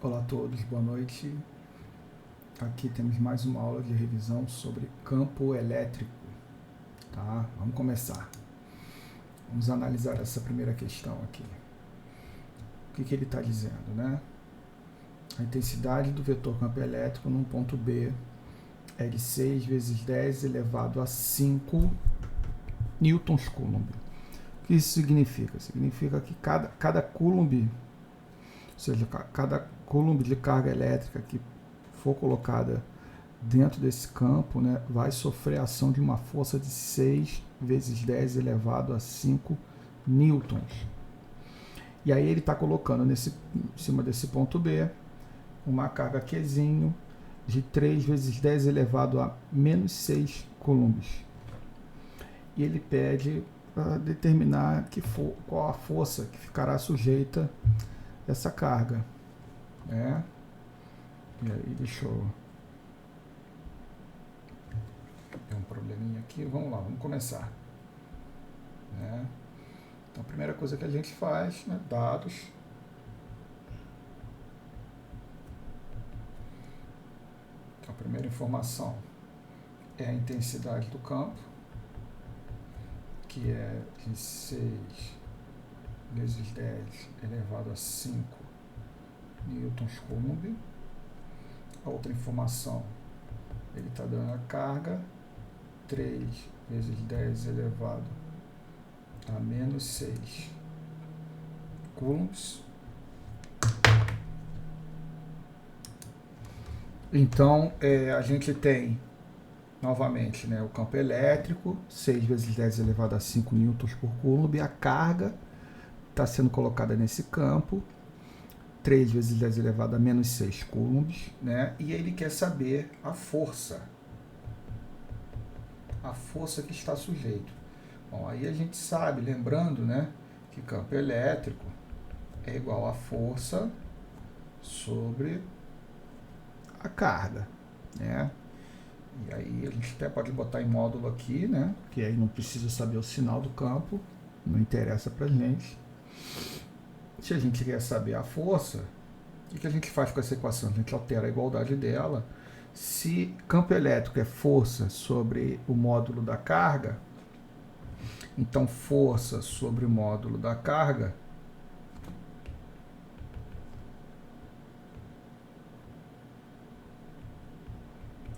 Olá a todos, boa noite. Aqui temos mais uma aula de revisão sobre campo elétrico. Tá? Vamos começar. Vamos analisar essa primeira questão aqui. O que ele está dizendo, né? A intensidade do vetor campo elétrico num ponto B é de 6 vezes 10 elevado a 5 newtons coulomb. O que isso significa? Significa que cada coulomb, ou seja, cada coulomb de carga elétrica que for colocada dentro desse campo, né, vai sofrer a ação de uma força de 6 vezes 10 elevado a 5 newtons. E aí ele está colocando em cima desse ponto B uma carga Qzinho de 3 vezes 10 elevado a menos 6 coulombs. E ele pede para determinar qual a força que ficará sujeita a essa carga. Né? E aí, deixa eu... Tem um probleminha aqui, vamos lá, vamos começar. Né? Então, a primeira coisa que a gente faz, né, dados. Então, a primeira informação é a intensidade do campo, que é de 6 vezes 10 elevado a 5 newtons coulomb. A outra informação, ele está dando a carga, 3 vezes 10 elevado a menos 6 coulombs. Então, a gente tem, novamente, né, o campo elétrico, 6 vezes 10 elevado a 5 newtons por coulomb. A carga está sendo colocada nesse campo, 3 vezes 10 elevado a menos 6 coulombs, né? E ele quer saber a força que está sujeito. Bom, aí a gente sabe, lembrando, né, que campo elétrico é igual a força sobre a carga, né? E aí a gente até pode botar em módulo aqui, né, que aí não precisa saber o sinal do campo, não interessa pra gente. Se a gente quer saber a força, o que a gente faz com essa equação? A gente altera a igualdade dela. Se campo elétrico é força sobre o módulo da carga, então força sobre o módulo da carga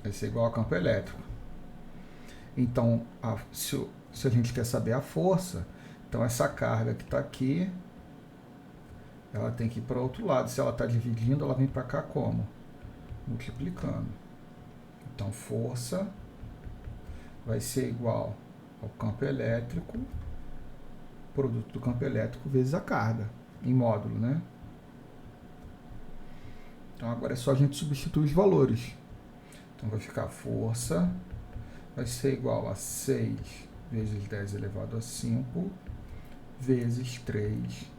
vai ser igual a campo elétrico. Então, se a gente quer saber a força, então essa carga que está aqui, ela tem que ir para o outro lado. Se ela está dividindo, ela vem para cá como? Multiplicando. Então, força vai ser igual ao campo elétrico, produto do campo elétrico vezes a carga, em módulo, né? Então, agora é só a gente substituir os valores. Então, vai ficar força, vai ser igual a 6 vezes 10 elevado a 5, vezes 3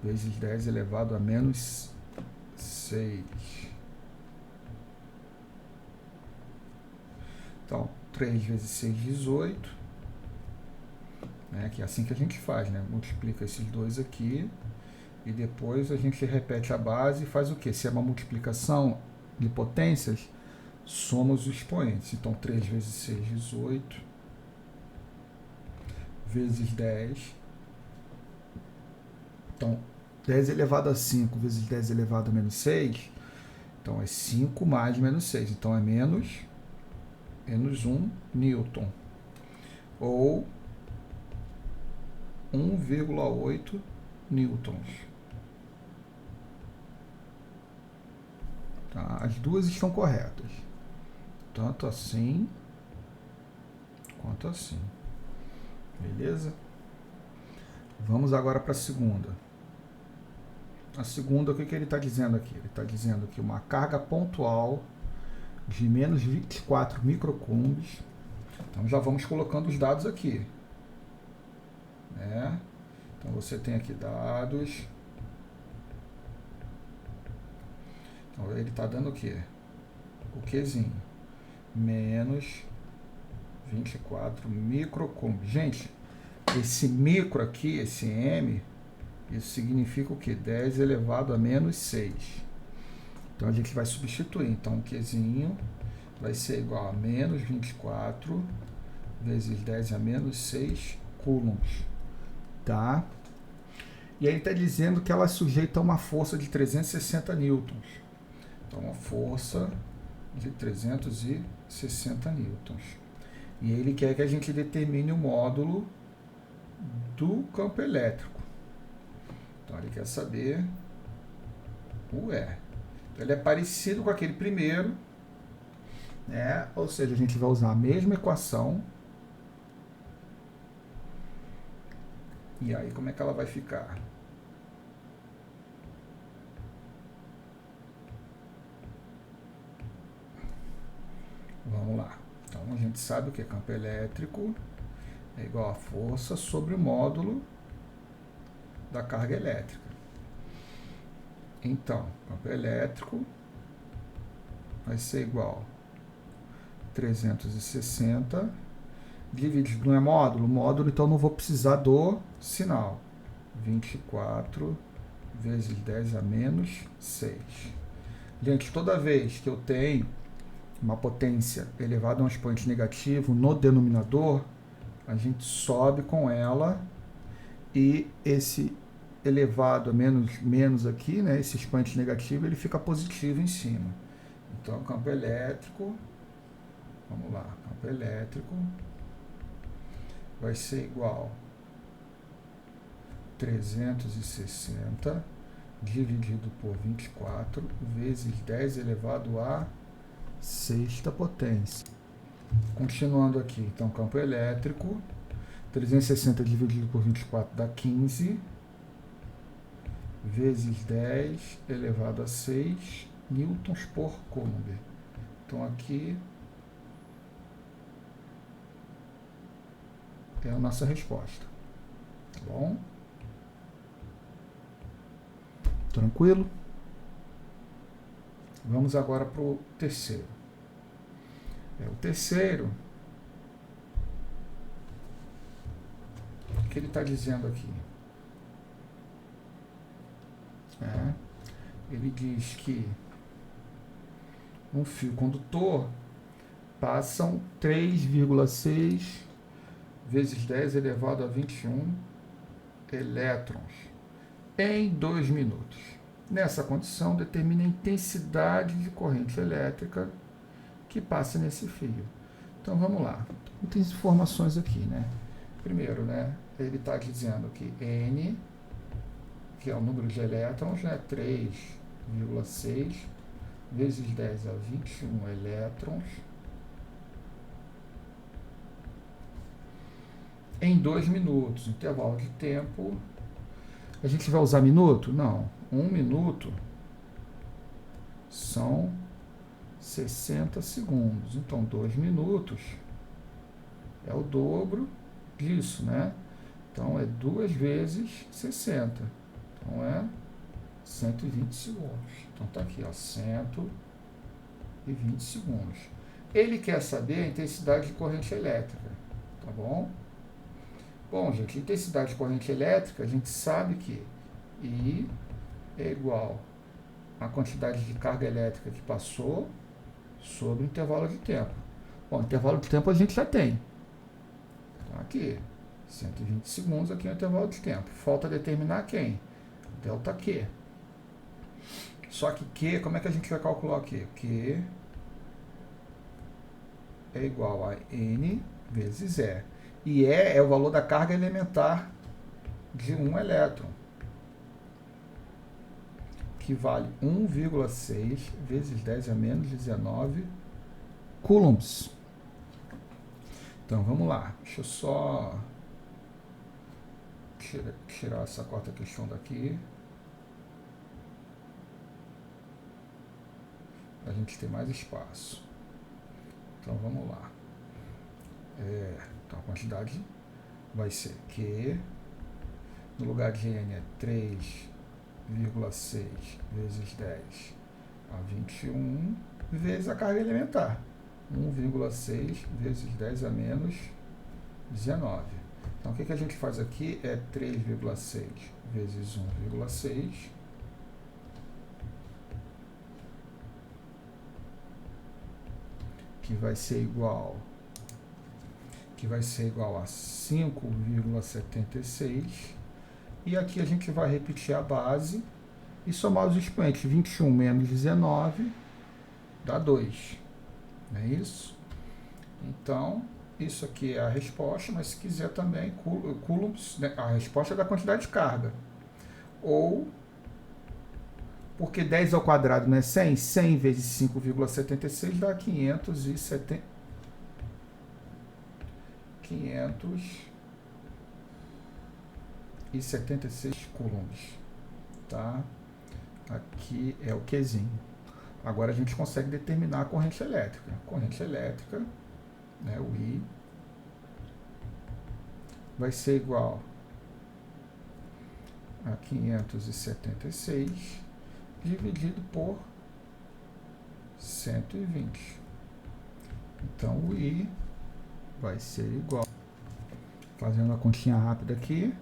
vezes 10 elevado a menos 6. Então, 3 vezes 6, 18. Né, que é assim que a gente faz, né? Multiplica esses dois aqui e depois a gente repete a base e faz o quê? Se é uma multiplicação de potências, soma os expoentes. Então, 3 vezes 6, 18, vezes 10. Então, 10 elevado a 5 vezes 10 elevado a menos 6, então é 5 mais menos 6. Então, é menos 1 newton, ou 1,8 newtons. Tá? As duas estão corretas, tanto assim quanto assim. Beleza? Vamos agora para a segunda. A segunda, o que ele está dizendo aqui? Ele está dizendo que uma carga pontual de menos 24 microcoulombs. Então já vamos colocando os dados aqui. Né? Então você tem aqui dados. Então ele está dando o quê? O Qzinho. Menos 24 microcoulombs. Gente, esse micro aqui, esse M, isso significa o quê? 10 elevado a menos 6. Então a gente vai substituir. Então o Qzinho vai ser igual a menos 24 vezes 10 a menos 6 coulombs. Tá? E aí está dizendo que ela é sujeita a uma força de 360 newtons. Então, uma força de 360 newtons. E ele quer que a gente determine o módulo do campo elétrico. Então, ele quer saber o E. Então, ele é parecido com aquele primeiro, né? Ou seja, a gente vai usar a mesma equação. E aí, como é que ela vai ficar? Vamos lá. Então, a gente sabe o que é campo elétrico é igual a força sobre o módulo da carga elétrica. Então, campo elétrico vai ser igual a 360 dividido, não é módulo? Módulo, então não vou precisar do sinal. 24 vezes 10 a menos 6. Gente, toda vez que eu tenho uma potência elevada a um expoente negativo no denominador, a gente sobe com ela e esse elevado a menos aqui, né, esse expoente negativo, ele fica positivo em cima. Então, campo elétrico, vamos lá, campo elétrico vai ser igual a 360 dividido por 24 vezes 10 elevado a sexta potência. Continuando aqui, então, campo elétrico, 360 dividido por 24 dá 15, vezes 10 elevado a 6 newtons por coulomb. Então, aqui é a nossa resposta. Tá bom? Tranquilo? Vamos agora para o terceiro. O terceiro, o que ele está dizendo aqui? Ele diz que um fio condutor passam 3,6 vezes 10 elevado a 21 elétrons em 2 minutos. Nessa condição, determina a intensidade de corrente elétrica que passa nesse fio. Então, vamos lá. Tem informações aqui, né? Primeiro, né, ele está dizendo que N, que é o número de elétrons, né, 3,6 vezes 10 a 21 elétrons em 2 minutos. Intervalo de tempo. A gente vai usar minuto? Não. 1 minuto são 60 segundos. Então, 2 minutos é o dobro disso, né? Então, é 2 vezes 60. Então, é 120 segundos. Então, tá aqui, ó, 120 segundos. Ele quer saber a intensidade de corrente elétrica, tá bom? Bom, gente, intensidade de corrente elétrica, a gente sabe que I é igual à quantidade de carga elétrica que passou sobre o intervalo de tempo. Bom, intervalo de tempo a gente já tem. Então, aqui, 120 segundos, aqui é o intervalo de tempo. Falta determinar quem? Delta Q. Só que Q, como é que a gente vai calcular aqui? Q é igual a N vezes E. E E é o valor da carga elementar de um elétron, que vale 1,6 vezes 10 a menos 19 coulombs. Então, vamos lá. Deixa eu só tirar essa quarta questão daqui, para a gente ter mais espaço. Então, vamos lá. Então, a quantidade vai ser Q, no lugar de N é 3,6 vezes 10 a 21, vezes a carga elementar, 1,6 vezes 10 a menos 19. Então, o que a gente faz aqui é 3,6 vezes 1,6 que vai ser igual a 5,76. E aqui a gente vai repetir a base e somar os expoentes. 21 menos 19 dá 2. Não é isso? Então, isso aqui é a resposta, mas se quiser também, coulombs, né? A resposta é da quantidade de carga. Ou, porque 10 ao quadrado não é 100? 100 vezes 5,76 dá 576 coulombs. Tá? Aqui é o Qzinho. Agora a gente consegue determinar a corrente elétrica. A corrente elétrica, né, o I, vai ser igual a 576 dividido por 120. Então o I vai ser igual, fazendo a continha rápida aqui,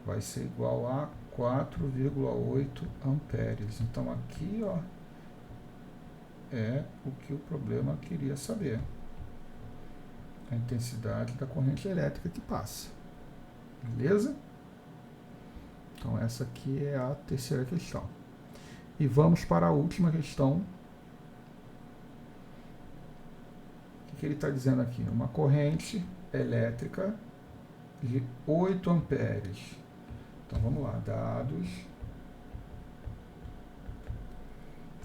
vai ser igual a 4,8 amperes. Então aqui, ó, é o que o problema queria saber. A intensidade da corrente elétrica que passa. Beleza? Então essa aqui é a terceira questão. E vamos para a última questão. O que ele está dizendo aqui? Uma corrente elétrica de 8 amperes. Então vamos lá, dados.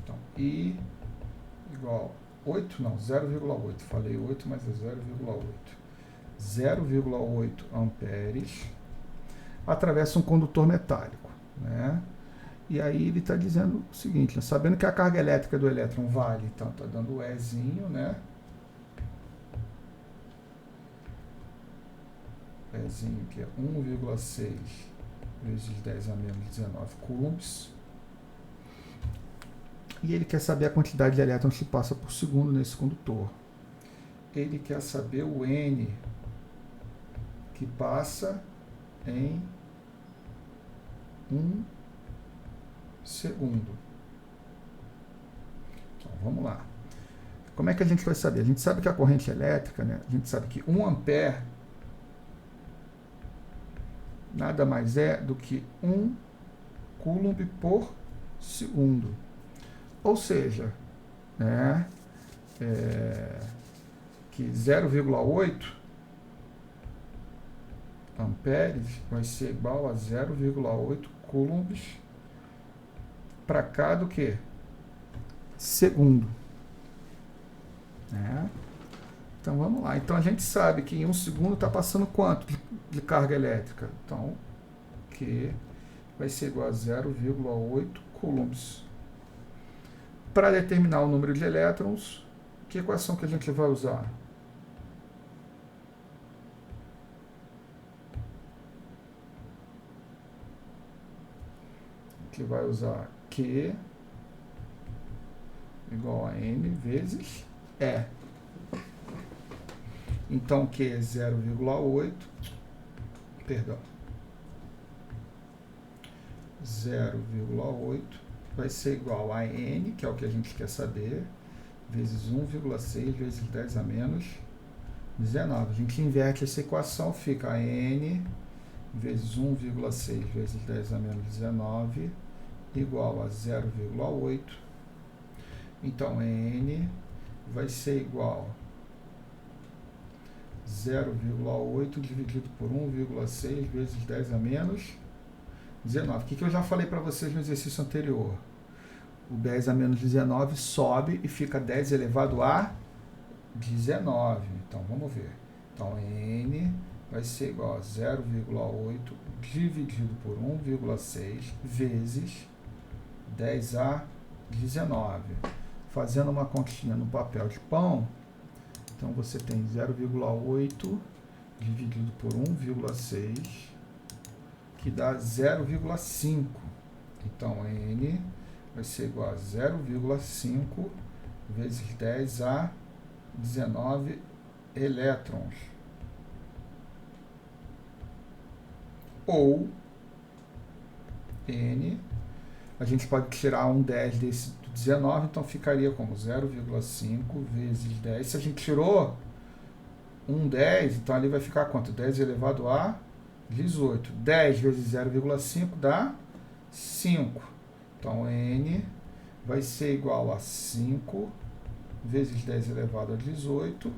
Então, I igual 8, não, 0,8. Falei 8, mas é 0,8. 0,8 amperes atravessa um condutor metálico, né? E aí ele está dizendo o seguinte, né? Sabendo que a carga elétrica do elétron vale, então está dando o Ezinho, né? Ezinho que é 1,6 vezes 10 a menos 19 coulombs. E ele quer saber a quantidade de elétrons que passa por segundo nesse condutor. Ele quer saber o N que passa em 1 segundo. Então, vamos lá. Como é que a gente vai saber? A gente sabe que a corrente elétrica, né? A gente sabe que 1 ampere nada mais é do que 1 coulomb por segundo. Ou seja, né, que 0,8 amperes vai ser igual a 0,8 coulombs para cada o quê? Segundo. Né? Então vamos lá. Então a gente sabe que em 1 segundo está passando quanto de carga elétrica? Então, Q vai ser igual a 0,8 coulombs. Para determinar o número de elétrons, que equação que a gente vai usar? A gente vai usar Q igual a N vezes E. Então, Q é 0,8, perdão, 0,8 vai ser igual a N, que é o que a gente quer saber, vezes 1,6 vezes 10 a menos 19. A gente inverte essa equação, fica N vezes 1,6 vezes 10 a menos 19 igual a 0,8. Então, N vai ser igual a 0,8 dividido por 1,6 vezes 10 a menos 19. O que eu já falei para vocês no exercício anterior? O 10 a menos 19 sobe e fica 10 elevado a 19. Então, vamos ver. Então, N vai ser igual a 0,8 dividido por 1,6 vezes 10 a 19. Fazendo uma continha no papel de pão, então você tem 0,8 dividido por 1,6, que dá 0,5. Então, N vai ser igual a 0,5 vezes 10 a 19 elétrons. Ou N, a gente pode tirar um 10 desse 19, então ficaria como 0,5 vezes 10. Se a gente tirou um 10, então ali vai ficar quanto? 10 elevado a 18. 10 vezes 0,5 dá 5. Então, N vai ser igual a 5 vezes 10 elevado a 18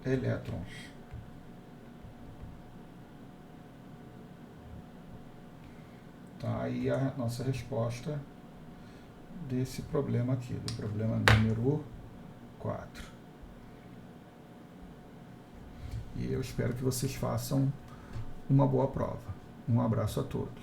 elétrons. Tá aí a nossa resposta desse problema aqui, do problema número 4. E eu espero que vocês façam uma boa prova. Um abraço a todos.